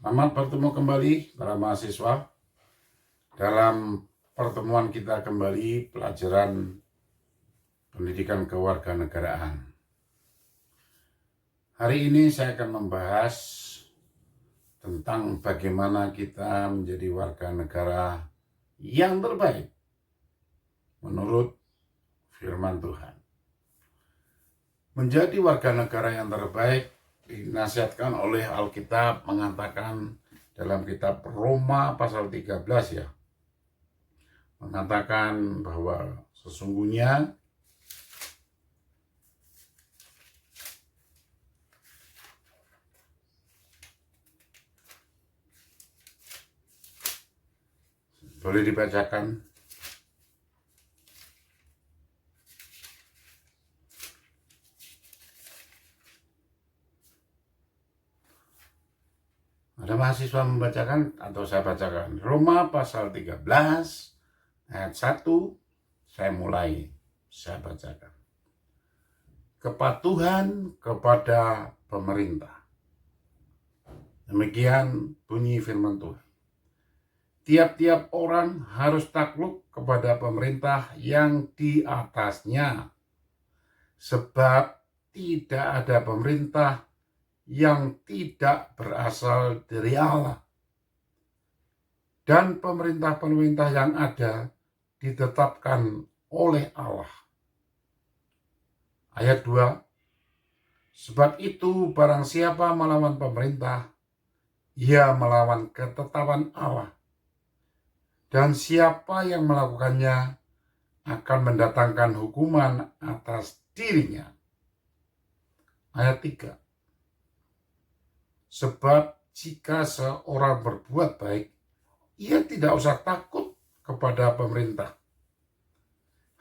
Selamat bertemu kembali para mahasiswa. Dalam pertemuan kita kembali pelajaran pendidikan kewarganegaraan. Hari ini saya akan membahas tentang bagaimana kita menjadi warga negara yang terbaik menurut firman Tuhan. Menjadi warga negara yang terbaik dinasihatkan oleh Alkitab, mengatakan dalam kitab Roma pasal 13 ya, mengatakan bahwa sesungguhnya boleh dibacakan. Ada mahasiswa membacakan atau saya bacakan? Roma pasal 13 ayat 1, saya mulai, saya bacakan. Kepatuhan kepada pemerintah. Demikian bunyi firman Tuhan. Tiap-tiap orang harus takluk kepada pemerintah yang di atasnya, sebab tidak ada pemerintah yang tidak berasal dari Allah. Dan pemerintah-pemerintah yang ada ditetapkan oleh Allah. Ayat 2, sebab itu barang siapa melawan pemerintah, ia melawan ketetapan Allah. Dan siapa yang melakukannya akan mendatangkan hukuman atas dirinya. Ayat 3, sebab jika seorang berbuat baik, ia tidak usah takut kepada pemerintah.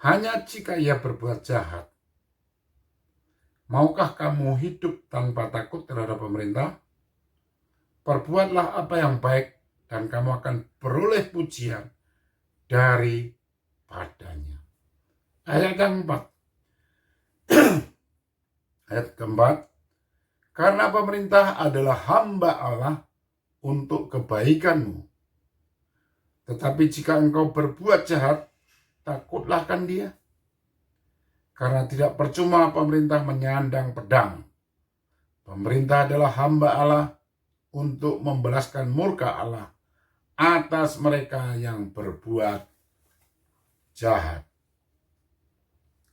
Hanya jika ia berbuat jahat. Maukah kamu hidup tanpa takut terhadap pemerintah? Perbuatlah apa yang baik dan kamu akan beroleh pujian daripadanya. Ayat yang 4. Ayat keempat. Karena pemerintah adalah hamba Allah untuk kebaikanmu. Tetapi jika engkau berbuat jahat, takutlah akan dia. Karena tidak percuma pemerintah menyandang pedang. Pemerintah adalah hamba Allah untuk membalaskan murka Allah atas mereka yang berbuat jahat.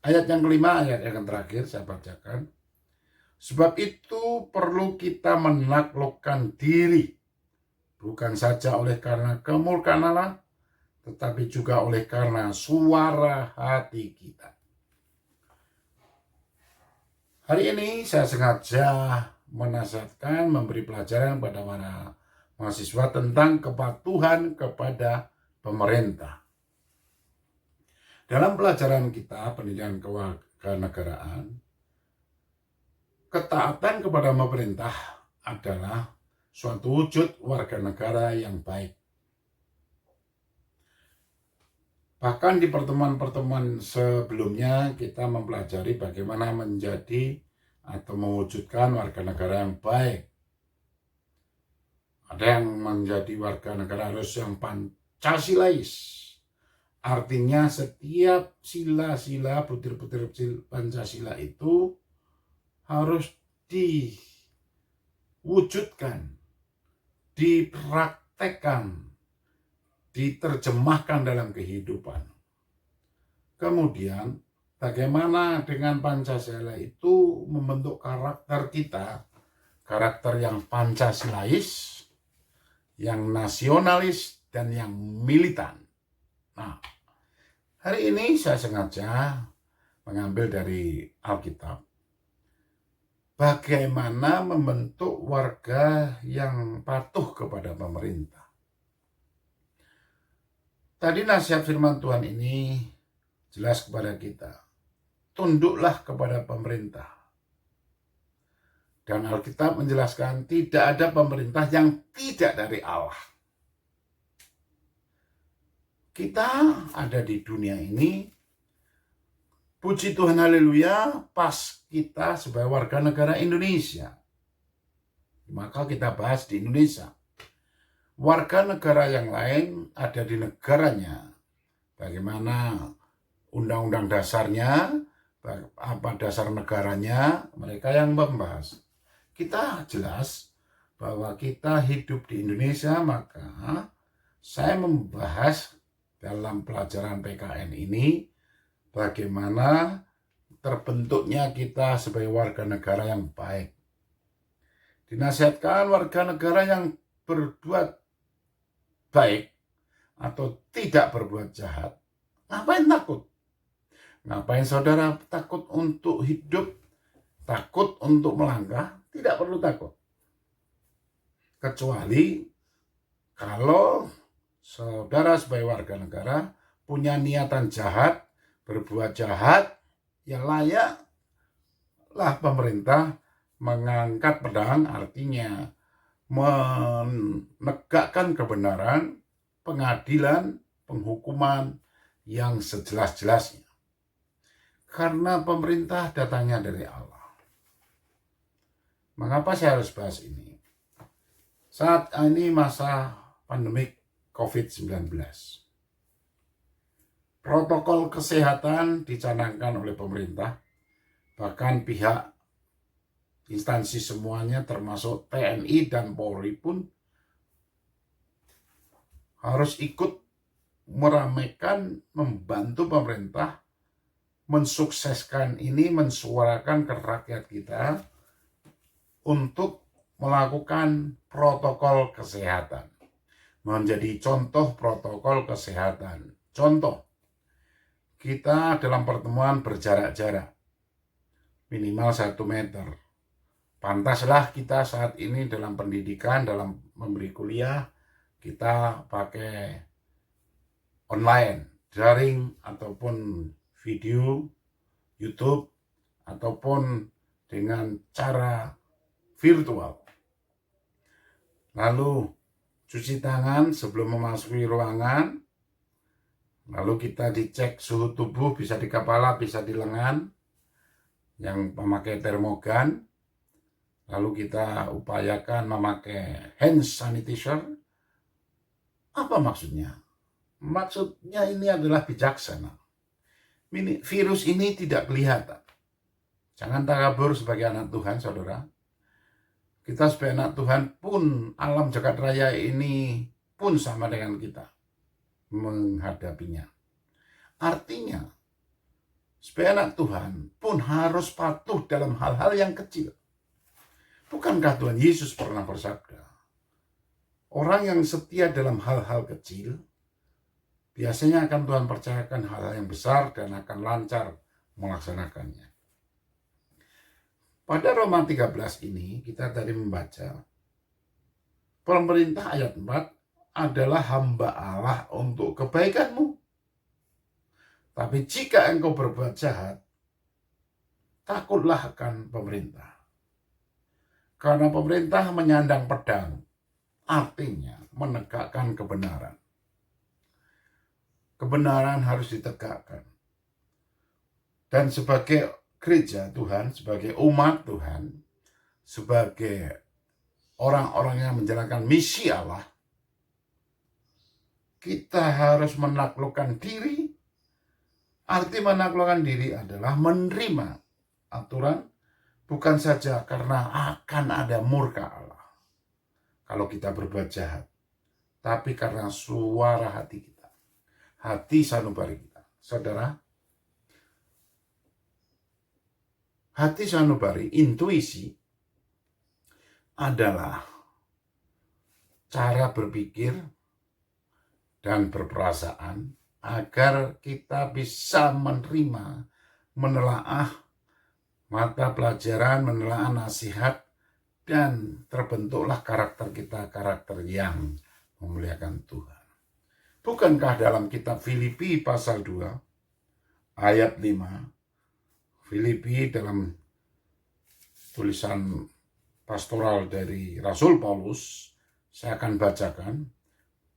Ayat yang kelima, ayat yang terakhir saya bacakan. Sebab itu perlu kita menaklukkan diri, bukan saja oleh karena kemurkaan Allah, tetapi juga oleh karena suara hati kita. Hari ini saya sengaja menasihatkan, memberi pelajaran kepada para mahasiswa tentang kepatuhan kepada pemerintah. Dalam pelajaran kita, pendidikan kewarganegaraan, ketaatan kepada pemerintah adalah suatu wujud warga negara yang baik. Bahkan di pertemuan-pertemuan sebelumnya kita mempelajari bagaimana menjadi atau mewujudkan warga negara yang baik. Ada yang menjadi warga negara harus yang Pancasilais. Artinya setiap sila-sila, butir-butir Pancasila itu harus diwujudkan, dipraktekkan, diterjemahkan dalam kehidupan. Kemudian bagaimana dengan Pancasila itu membentuk karakter kita, karakter yang Pancasilais, yang nasionalis, dan yang militan. Nah, hari ini saya sengaja mengambil dari Alkitab. Bagaimana membentuk warga yang patuh kepada pemerintah. Tadi nasihat firman Tuhan ini jelas kepada kita. Tunduklah kepada pemerintah. Dan Alkitab menjelaskan tidak ada pemerintah yang tidak dari Allah. Kita ada di dunia ini, puji Tuhan, haleluya, pas kita sebagai warga negara Indonesia. Maka kita bahas di Indonesia. Warga negara yang lain ada di negaranya. Bagaimana undang-undang dasarnya, apa dasar negaranya, mereka yang membahas. Kita jelas bahwa kita hidup di Indonesia, maka saya membahas dalam pelajaran PKN ini bagaimana terbentuknya kita sebagai warga negara yang baik. Dinasihatkan warga negara yang berbuat baik atau tidak berbuat jahat. Ngapain takut? Ngapain saudara takut untuk hidup? Takut untuk melangkah? Tidak perlu takut. Kecuali kalau saudara sebagai warga negara punya niatan jahat, berbuat jahat, ya layaklah pemerintah mengangkat pedang, artinya menegakkan kebenaran, pengadilan, penghukuman yang sejelas-jelasnya. Karena pemerintah datangnya dari Allah. Mengapa saya harus bahas ini? Saat ini masa pandemik COVID-19. Protokol kesehatan dicanangkan oleh pemerintah, bahkan pihak instansi semuanya termasuk TNI dan Polri pun harus ikut meramaikan, membantu pemerintah mensukseskan ini, mensuarakan ke rakyat kita untuk melakukan protokol kesehatan. Menjadi contoh protokol kesehatan. Contoh, kita dalam pertemuan berjarak-jarak minimal 1 meter. Pantaslah kita saat ini dalam pendidikan, dalam memberi kuliah, kita pakai online, daring, ataupun video, YouTube, ataupun dengan cara virtual. Lalu cuci tangan sebelum memasuki ruangan. Lalu kita dicek suhu tubuh, bisa di kepala, bisa di lengan, yang memakai termogan. Lalu kita upayakan memakai hand sanitizer. Apa maksudnya? Maksudnya ini adalah bijaksana. Virus ini tidak kelihatan. Jangan takabur sebagai anak Tuhan, saudara. Kita sebagai anak Tuhan pun, alam jagat raya ini pun sama dengan kita menghadapinya. Artinya, sebagai anak Tuhan pun harus patuh dalam hal-hal yang kecil. Bukankah Tuhan Yesus pernah bersabda, orang yang setia dalam hal-hal kecil, biasanya akan Tuhan percayakan hal-hal yang besar dan akan lancar melaksanakannya. Pada Roma 13 ini kita tadi membaca, pemerintah ayat 4 adalah hamba Allah untuk kebaikanmu. Tapi jika engkau berbuat jahat, takutlah akan pemerintah. Karena pemerintah menyandang pedang, artinya menegakkan kebenaran. Kebenaran harus ditegakkan. Dan sebagai gereja Tuhan, sebagai umat Tuhan, sebagai orang-orang yang menjalankan misi Allah, kita harus menaklukkan diri. Arti menaklukkan diri adalah menerima aturan, bukan saja karena akan ada murka Allah kalau kita berbuat jahat, tapi karena suara hati kita, hati sanubari kita. Saudara, hati sanubari, intuisi, adalah cara berpikir dan berperasaan agar kita bisa menerima, menelaah mata pelajaran, menelaah nasihat, dan terbentuklah karakter kita, karakter yang memuliakan Tuhan. Bukankah dalam kitab Filipi pasal 2 ayat 5, Filipi dalam tulisan pastoral dari Rasul Paulus, saya akan bacakan,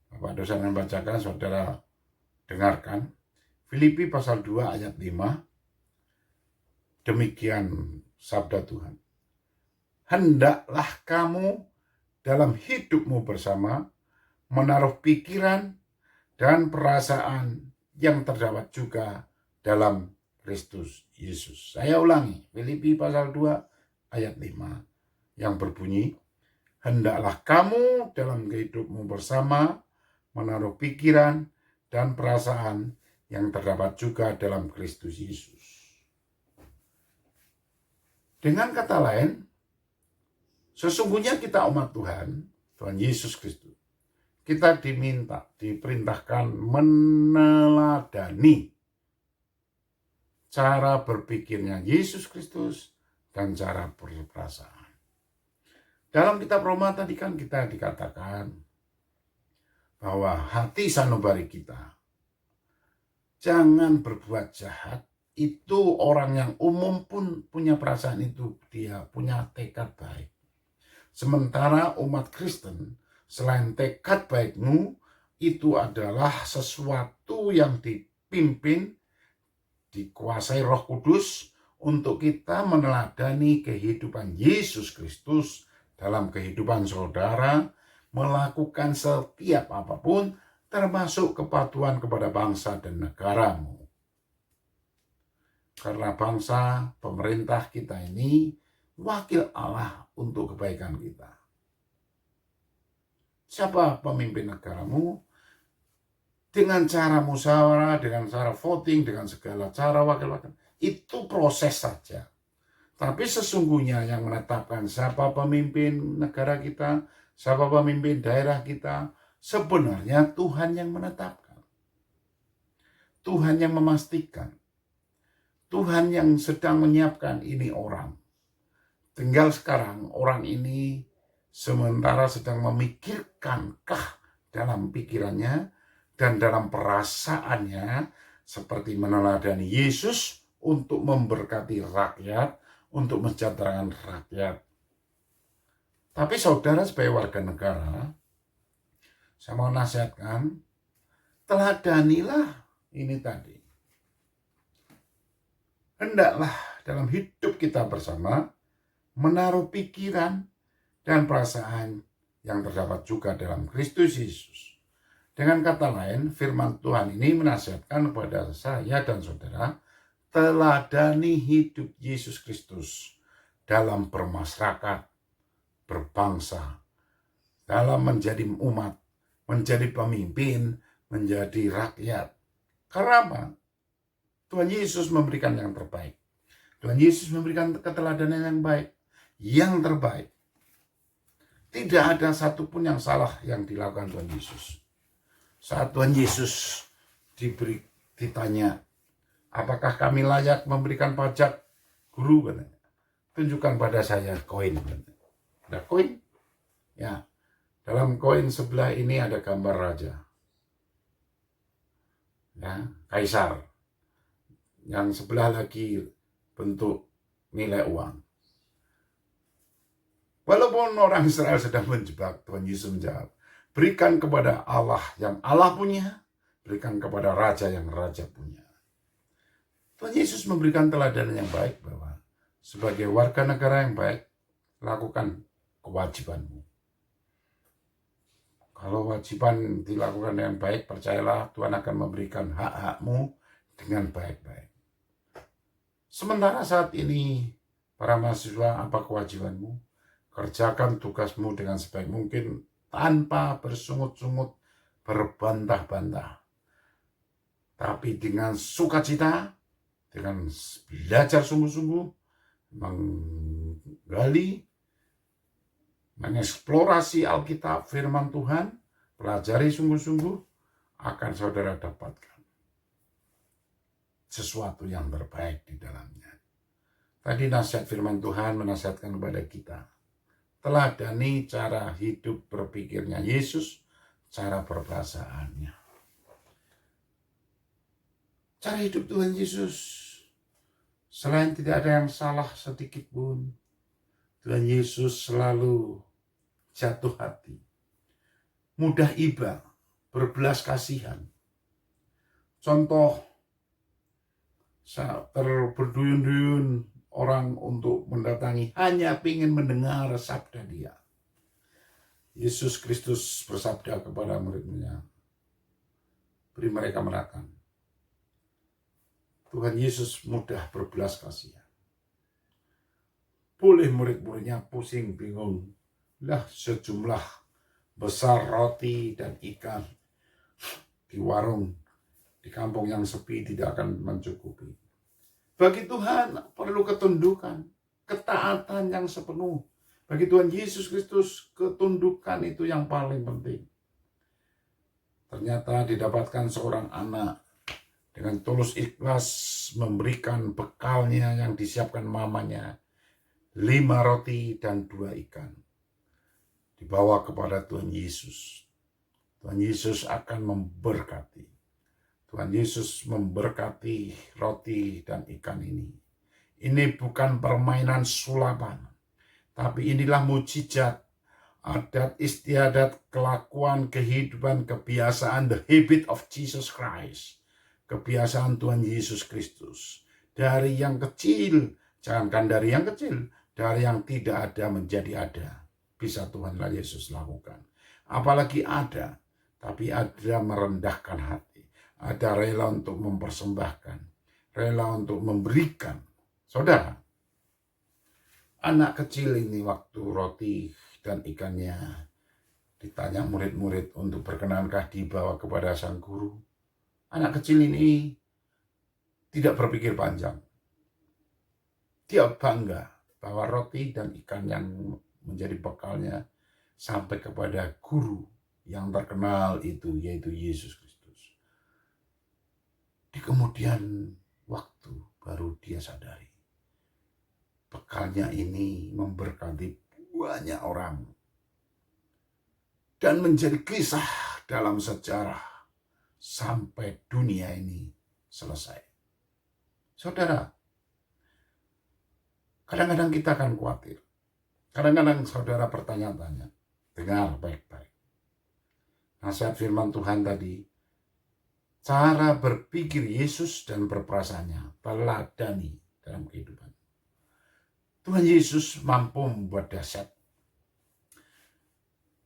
Bapak dosen akan bacakan, saudara dengarkan. Filipi pasal 2 ayat 5, demikian sabda Tuhan. Hendaklah kamu dalam hidupmu bersama menaruh pikiran dan perasaan yang terdapat juga dalam Kristus Yesus. Saya ulangi, Filipi pasal 2 ayat 5 yang berbunyi, hendaklah kamu dalam hidupmu bersama menaruh pikiran dan perasaan yang terdapat juga dalam Kristus Yesus. Dengan kata lain, sesungguhnya kita umat Tuhan, Tuhan Yesus Kristus, kita diperintahkan meneladani cara berpikirnya Yesus Kristus dan cara berperasaan. Dalam kitab Roma tadi kan kita dikatakan bahwa hati sanubari kita jangan berbuat jahat. Itu orang yang umum pun punya perasaan itu, dia punya tekad baik. Sementara umat Kristen, selain tekad baikmu, itu adalah sesuatu yang dipimpin, dikuasai Roh Kudus untuk kita meneladani kehidupan Yesus Kristus dalam kehidupan saudara, melakukan setiap apapun, termasuk kepatuhan kepada bangsa dan negaramu. Karena bangsa, pemerintah kita ini wakil Allah untuk kebaikan kita. Siapa pemimpin negaramu? Dengan cara musyawarah, dengan cara voting, dengan segala cara wakil-wakil. Itu proses saja. Tapi sesungguhnya yang menetapkan siapa pemimpin negara kita, siapa pemimpin daerah kita, sebenarnya Tuhan yang menetapkan. Tuhan yang memastikan. Tuhan yang sedang menyiapkan ini orang. Tinggal sekarang orang ini sementara sedang memikirkankah dalam pikirannya dan dalam perasaannya seperti meneladani Yesus untuk memberkati rakyat, untuk mensejahterakan rakyat. Tapi saudara sebagai warga negara, saya mau nasihatkan, teladanilah ini tadi. Hendaklah dalam hidup kita bersama menaruh pikiran dan perasaan yang terdapat juga dalam Kristus Yesus. Dengan kata lain, firman Tuhan ini menasihatkan kepada saya dan saudara, teladani hidup Yesus Kristus dalam bermasyarakat, berbangsa, dalam menjadi umat, menjadi pemimpin, menjadi rakyat. Karena apa? Tuhan Yesus memberikan yang terbaik. Tuhan Yesus memberikan keteladanan yang baik, yang terbaik. Tidak ada satupun yang salah yang dilakukan Tuhan Yesus. Saat Tuhan Yesus ditanya, apakah kami layak memberikan pajak? Guru, katanya, tunjukkan pada saya koin. Ada koin? Ya, dalam koin sebelah ini ada gambar raja. Ya, kaisar. Yang sebelah lagi bentuk nilai uang. Walaupun orang Israel sedang menjebak, Tuhan Yesus menjawab, berikan kepada Allah yang Allah punya, berikan kepada raja yang raja punya. Tuhan Yesus memberikan teladan yang baik bahwa sebagai warga negara yang baik, lakukan kewajibanmu. Kalau kewajiban dilakukan dengan baik, percayalah Tuhan akan memberikan hak-hakmu dengan baik-baik. Sementara saat ini, para mahasiswa, apa kewajibanmu? Kerjakan tugasmu dengan sebaik mungkin, tanpa bersungut-sungut, berbantah-bantah. Tapi dengan sukacita, dengan belajar sungguh-sungguh, menggali, mengeksplorasi Alkitab, firman Tuhan, pelajari sungguh-sungguh, akan saudara dapatkan sesuatu yang terbaik di dalamnya. Tadi nasihat firman Tuhan menasihatkan kepada kita, teladani cara hidup berpikirnya Yesus, cara perbahasaannya. Cara hidup Tuhan Yesus, selain tidak ada yang salah sedikit pun, Tuhan Yesus selalu jatuh hati, mudah iba, berbelas kasihan. Contoh, berduyun-duyun orang untuk mendatangi, hanya ingin mendengar sabda dia. Yesus Kristus bersabda kepada murid-Nya, beri mereka makan. Tuhan Yesus mudah berbelas kasihan. Boleh murid-muridnya pusing, bingung. Lah sejumlah besar roti dan ikan di warung, di kampung yang sepi tidak akan mencukupi. Bagi Tuhan perlu ketundukan, ketaatan yang sepenuh. Bagi Tuhan Yesus Kristus, ketundukan itu yang paling penting. Ternyata didapatkan seorang anak dengan tulus ikhlas memberikan bekalnya yang disiapkan mamanya, 5 roti dan 2 ikan. Dibawa kepada Tuhan Yesus. Tuhan Yesus akan memberkati. Tuhan Yesus memberkati roti dan ikan ini. Ini bukan permainan sulapan, tapi inilah mujizat, adat istiadat, kelakuan, kehidupan, kebiasaan, the habit of Jesus Christ. Kebiasaan Tuhan Yesus Kristus. Dari yang kecil, jangankan dari yang kecil, dari yang tidak ada menjadi ada. Bisa Tuhan Yesus lakukan. Apalagi ada, tapi ada merendahkan hati. Ada rela untuk mempersembahkan, rela untuk memberikan. Saudara, anak kecil ini waktu roti dan ikannya ditanya murid-murid untuk berkenankah dibawa kepada sang guru. Anak kecil ini tidak berpikir panjang. Dia bangga bahwa roti dan ikan yang menjadi bekalnya sampai kepada guru yang terkenal itu, yaitu Yesus Kristus. Di kemudian waktu baru dia sadari, bekalnya ini memberkati banyak orang dan menjadi kisah dalam sejarah sampai dunia ini selesai. Saudara, kadang-kadang kita akan khawatir. Kadang-kadang saudara bertanya-tanya. Dengar baik-baik. Nasihat firman Tuhan tadi, cara berpikir Yesus dan berperasaannya teladani dalam kehidupan. Tuhan Yesus mampu membuat dahsyat.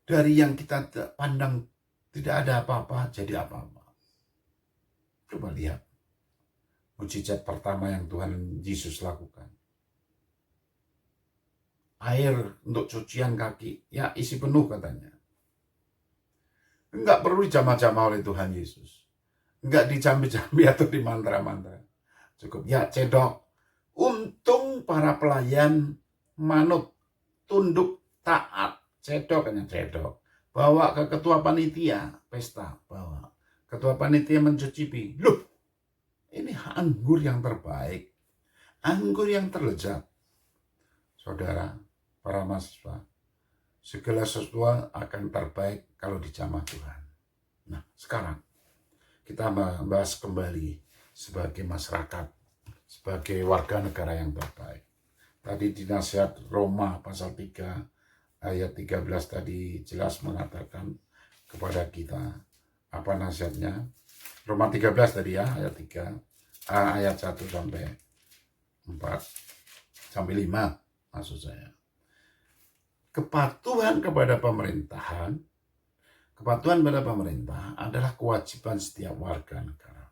Dari yang kita pandang tidak ada apa-apa, jadi apa-apa. Coba lihat mujizat pertama yang Tuhan Yesus lakukan. Air untuk cucian kaki, ya isi penuh katanya. Enggak perlu dijamah-jamah oleh Tuhan Yesus. Enggak dicambi-cambi atau dimantra-mantra. Cukup, ya cedok. Untung para pelayan manut, tunduk, taat. Cedok hanya cedok. Bawa ke ketua panitia, pesta, bawa. Ketua panitia mencicipi. Loh, ini anggur yang terbaik. Anggur yang terlezat. Saudara, para mahasiswa, segala sesuatu akan terbaik kalau dijamah Tuhan. Nah, sekarang kita membahas kembali sebagai masyarakat, sebagai warga negara yang terbaik. Tadi di nasihat Roma pasal 3 ayat 13 tadi jelas mengatakan kepada kita apa nasihatnya. Roma 13 tadi ya, ayat 3, ayat 1 sampai 4 sampai 5 maksud saya. Kepatuhan kepada pemerintahan, kepatuhan pada pemerintah adalah kewajiban setiap warga negara.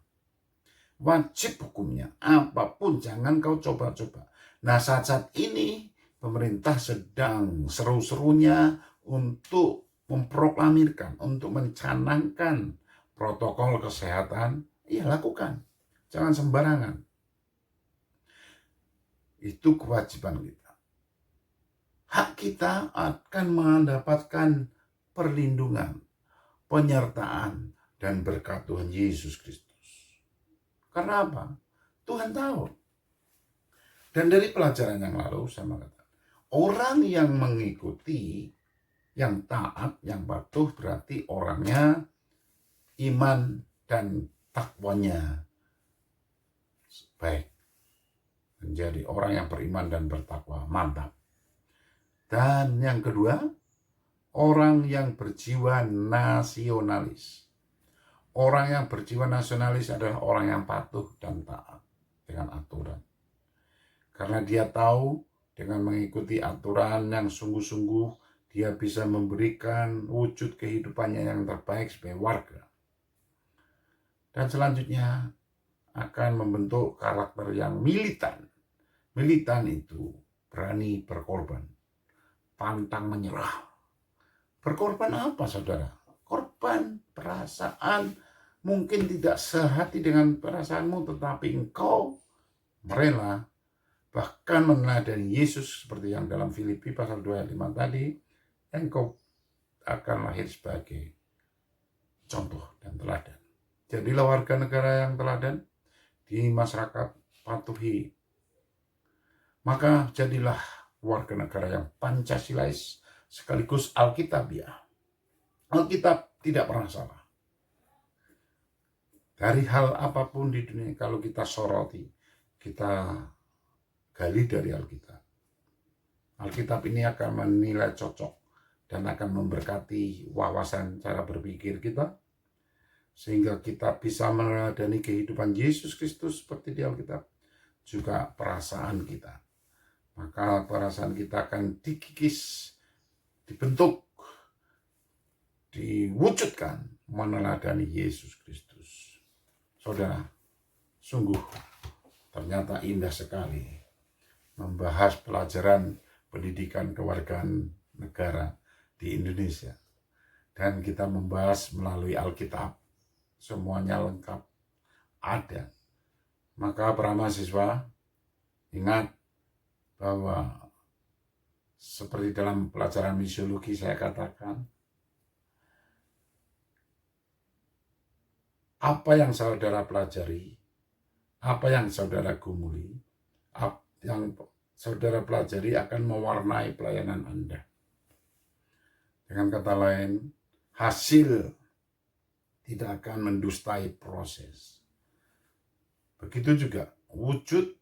Wajib hukumnya, apapun jangan kau coba-coba. Nah, saat ini pemerintah sedang seru-serunya untuk memproklamirkan, untuk mencanangkan protokol kesehatan. Ya, lakukan. Jangan sembarangan. Itu kewajiban kita. Hak kita akan mendapatkan perlindungan, penyertaan, dan berkat Tuhan Yesus Kristus. Karena apa? Tuhan tahu. Dan dari pelajaran yang lalu saya mengatakan, orang yang mengikuti, yang taat, yang patuh berarti orangnya iman dan takwanya baik. Menjadi orang yang beriman dan bertakwa, mantap. Dan yang kedua, orang yang berjiwa nasionalis. Orang yang berjiwa nasionalis adalah orang yang patuh dan taat dengan aturan. Karena dia tahu dengan mengikuti aturan yang sungguh-sungguh, dia bisa memberikan wujud kehidupannya yang terbaik sebagai warga. Dan selanjutnya akan membentuk karakter yang militan. Militan itu berani berkorban, pantang menyerah. Berkorban apa, saudara? Korban perasaan, mungkin tidak sehati dengan perasaanmu, tetapi engkau rela bahkan meneladani Yesus seperti yang dalam Filipi pasal 2 ayat 5 tadi, engkau akan lahir sebagai contoh dan teladan. Jadilah warga negara yang teladan di masyarakat, patuhi. Maka jadilah warga negara yang Pancasilais sekaligus Alkitabiah. Alkitab tidak pernah salah. Dari hal apapun di dunia, kalau kita soroti, kita gali dari Alkitab. Alkitab ini akan menilai cocok dan akan memberkati wawasan cara berpikir kita, sehingga kita bisa meneladani kehidupan Yesus Kristus seperti di Alkitab, juga perasaan kita. Maka perasaan kita akan dikikis, dibentuk, diwujudkan meneladani Yesus Kristus. Saudara, sungguh ternyata indah sekali membahas pelajaran pendidikan kewargaan negara di Indonesia. Dan kita membahas melalui Alkitab. Semuanya lengkap, ada. Maka para mahasiswa, ingat bahwa seperti dalam pelajaran misiologi saya katakan, apa yang saudara pelajari, apa yang saudara gumuli, yang saudara pelajari akan mewarnai pelayanan Anda. Dengan kata lain, hasil tidak akan mendustai proses. Begitu juga wujud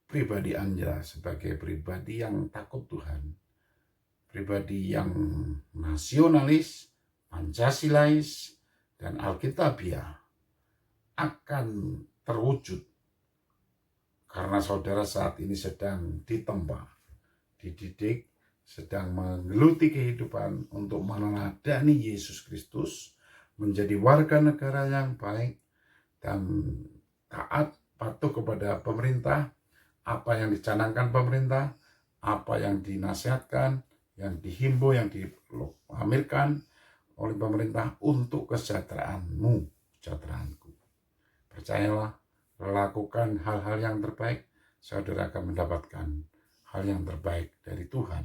pribadi Anda sebagai pribadi yang takut Tuhan, pribadi yang nasionalis, Pancasilais, dan Alkitabiah akan terwujud karena saudara saat ini sedang ditempa, dididik, sedang menggeluti kehidupan untuk meneladani Yesus Kristus, menjadi warga negara yang baik dan taat, patuh kepada pemerintah, apa yang dicanangkan pemerintah, apa yang dinasihatkan, yang dihimbau, yang diamirkan oleh pemerintah untuk kesejahteraanmu, kesejahteraanku. Percayalah, lakukan hal-hal yang terbaik, saudara akan mendapatkan hal yang terbaik dari Tuhan,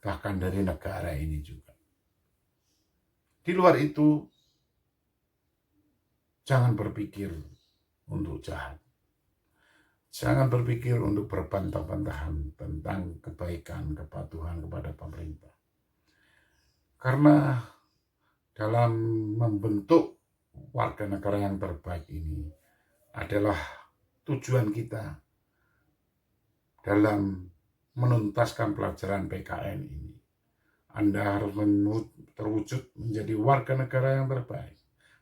bahkan dari negara ini juga. Di luar itu, jangan berpikir untuk jahat. Jangan berpikir untuk berbantah-bantahan tentang kebaikan, kepatuhan kepada pemerintah. Karena dalam membentuk warga negara yang terbaik ini adalah tujuan kita dalam menuntaskan pelajaran PKN ini. Anda harus terwujud menjadi warga negara yang terbaik,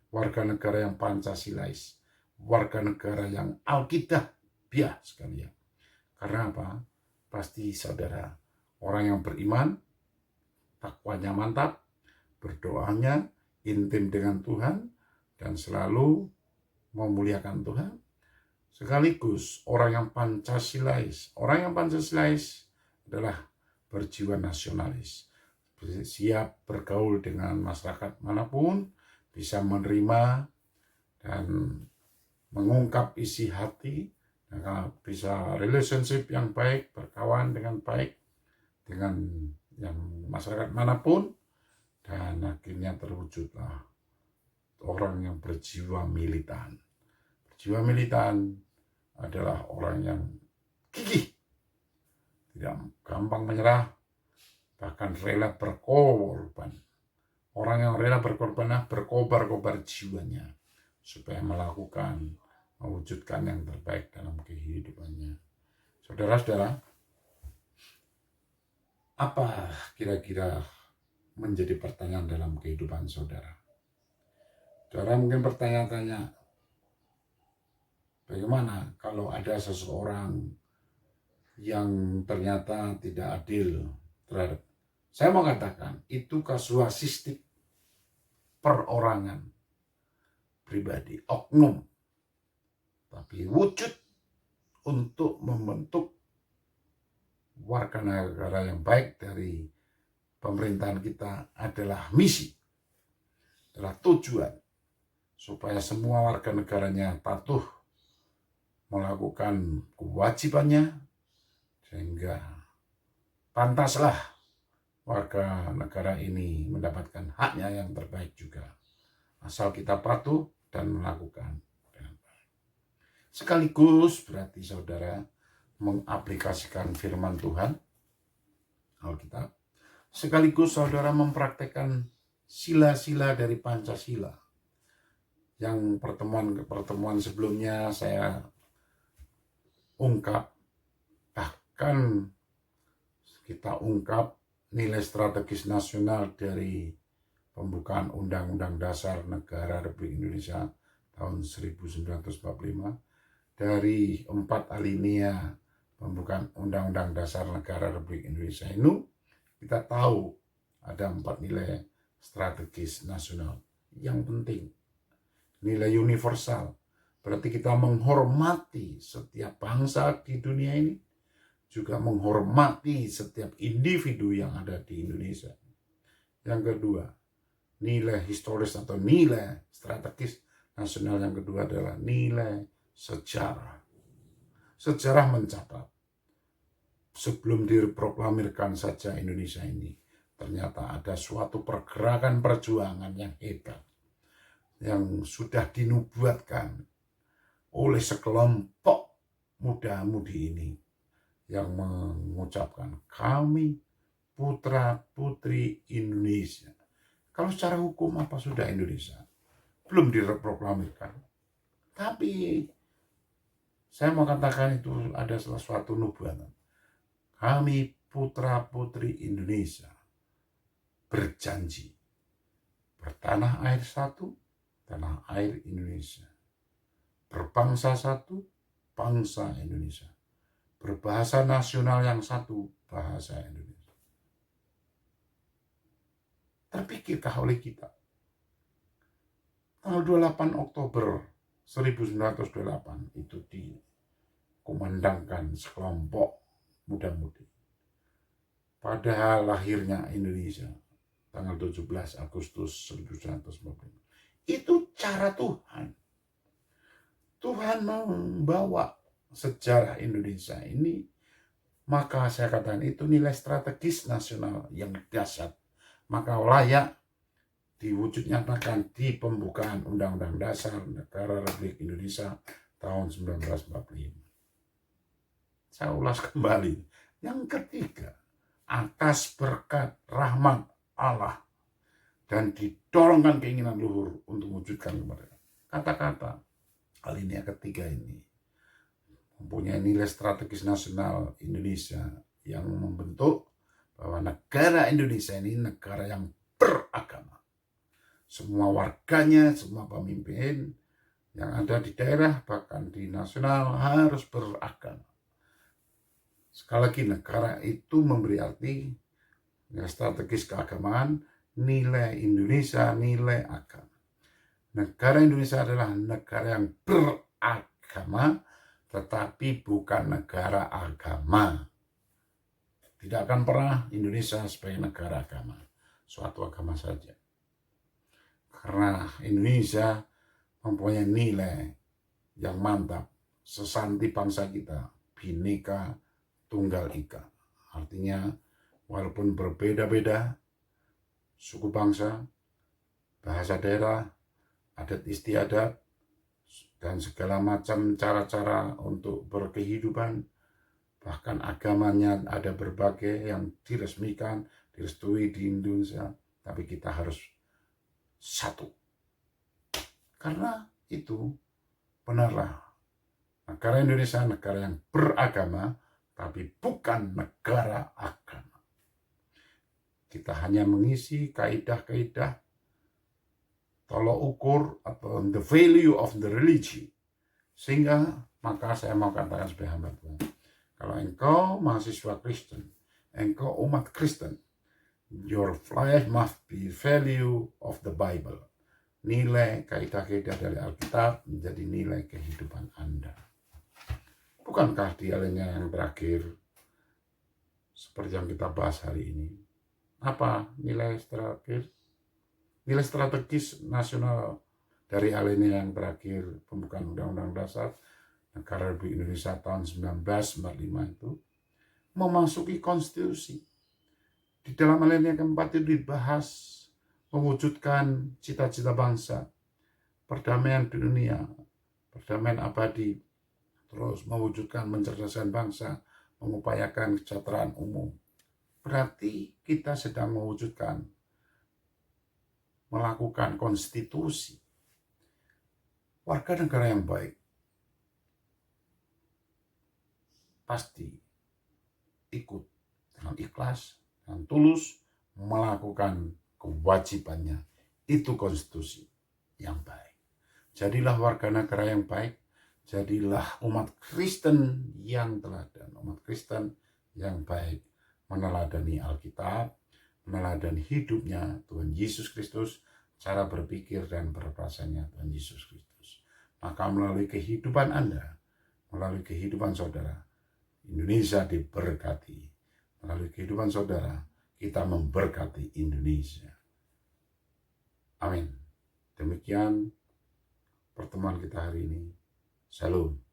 warga negara yang Pancasilais, warga negara yang Alkitabiah sekalian. Karena apa? Pasti saudara orang yang beriman, takwanya mantap, berdoanya intim dengan Tuhan, dan selalu memuliakan Tuhan. Sekaligus orang yang Pancasilais. Orang yang Pancasilais adalah berjiwa nasionalis, siap bergaul dengan masyarakat manapun, bisa menerima dan mengungkap isi hati, bisa relationship yang baik, berkawan dengan baik dengan yang masyarakat manapun, dan akhirnya terwujudlah orang yang berjiwa militan. Berjiwa militan adalah orang yang gigih, tidak gampang menyerah, bahkan rela berkorban. Orang yang rela berkorban, berkobar-kobar jiwanya supaya mewujudkan yang terbaik dalam kehidupannya. Saudara-saudara, apa kira-kira menjadi pertanyaan dalam kehidupan saudara? Saudara mungkin bertanya-tanya, bagaimana kalau ada seseorang yang ternyata tidak adil terhadap Saya mau katakan, itu kasuistik perorangan pribadi, oknum. Tapi wujud untuk membentuk warga negara yang baik dari pemerintahan kita adalah misi, adalah tujuan, supaya semua warga negaranya patuh melakukan kewajibannya, sehingga pantaslah warga negara ini mendapatkan haknya yang terbaik juga. Asal kita patuh dan melakukan dengan baik. Sekaligus berarti saudara mengaplikasikan firman Tuhan, Alkitab. Sekaligus saudara mempraktekkan sila-sila dari Pancasila. Yang pertemuan sebelumnya saya ungkap, bahkan kita ungkap nilai strategis nasional dari pembukaan Undang-Undang Dasar Negara Republik Indonesia tahun 1945, dari 4 alinea pembukaan Undang-Undang Dasar Negara Republik Indonesia ini, kita tahu ada 4 nilai strategis nasional yang penting. Nilai universal, berarti kita menghormati setiap bangsa di dunia ini, juga menghormati setiap individu yang ada di Indonesia. Yang kedua, nilai historis atau nilai strategis nasional yang kedua adalah nilai sejarah. Sejarah mencatat, sebelum diproklamirkan saja Indonesia ini, ternyata ada suatu pergerakan perjuangan yang hebat, yang sudah dinubuatkan oleh sekelompok muda-mudi ini, yang mengucapkan kami putra-putri Indonesia. Kalau secara hukum apa sudah Indonesia? Belum diproklamirkan. Tapi saya mau katakan itu ada salah suatu nubuatan. Kami putra-putri Indonesia berjanji bertanah air satu, tanah air Indonesia. Berbangsa satu, bangsa Indonesia. Berbahasa nasional yang satu, bahasa Indonesia. Terpikirkah oleh kita? Tanggal 28 Oktober 1928 itu dikumandangkan sekelompok muda-mudi pada lahirnya Indonesia tanggal 17 Agustus 1945. Itu cara Tuhan. Tuhan membawa sejarah Indonesia ini, maka saya katakan itu nilai strategis nasional yang dahsyat. Maka layak diwujud nyatakan di pembukaan Undang-Undang Dasar Negara Republik Indonesia tahun 1945. Saya ulas kembali. Yang ketiga, atas berkat rahmat Allah dan didorongkan keinginan luhur untuk mewujudkan kemerdekaan. Kata-kata alinea ketiga ini mempunyai nilai strategis nasional Indonesia yang membentuk bahwa negara Indonesia ini negara yang beragama. Semua warganya, semua pemimpin yang ada di daerah bahkan di nasional harus beragama. Sekali lagi, negara itu memberi arti nilai strategis keagamaan, nilai Indonesia, nilai agama. Negara Indonesia adalah negara yang beragama, tetapi bukan negara agama. Tidak akan pernah Indonesia sebagai negara agama, suatu agama saja. Karena Indonesia mempunyai nilai yang mantap, sesanti bangsa kita, Bhinneka Tunggal Ika. Artinya, walaupun berbeda-beda suku bangsa, bahasa daerah, adat istiadat, dan segala macam cara-cara untuk berkehidupan, bahkan agamanya ada berbagai yang diresmikan, direstui di Indonesia, tapi kita harus satu. Karena itu benarlah negara Indonesia negara yang beragama, tapi bukan negara agama. Kita hanya mengisi kaidah-kaidah tolok ukur atau the value of the religion. Sehingga maka saya mau katakan sebagai hamba Tuhan, kalau engkau mahasiswa Kristen, engkau umat Kristen, Your flesh must be value of the Bible. Nilai kaidah-kaidah dari Alkitab menjadi nilai kehidupan Anda. Bukankah di alinea yang terakhir, seperti yang kita bahas hari ini, apa nilai terakhir? Nilai strategis nasional dari alinea yang terakhir pembukaan Undang-Undang Dasar Negara Republik Indonesia tahun 1945 itu memasuki konstitusi. Di dalam alinea keempat itu dibahas mewujudkan cita-cita bangsa, perdamaian dunia, perdamaian abadi, terus mewujudkan mencerdaskan bangsa, mengupayakan kesejahteraan umum. Berarti kita sedang mewujudkan, melakukan konstitusi. Warga negara yang baik pasti ikut dengan ikhlas dan tulus melakukan kewajibannya. Itu konstitusi yang baik. Jadilah warga negara yang baik, jadilah umat Kristen yang teladan, umat Kristen yang baik, meneladani Alkitab, meneladani hidupnya Tuhan Yesus Kristus, cara berpikir dan berperasaannya Tuhan Yesus Kristus. Maka melalui kehidupan Anda, melalui kehidupan saudara, Indonesia diberkati. Melalui kehidupan saudara, kita memberkati Indonesia. Amin. Demikian pertemuan kita hari ini. Shalom.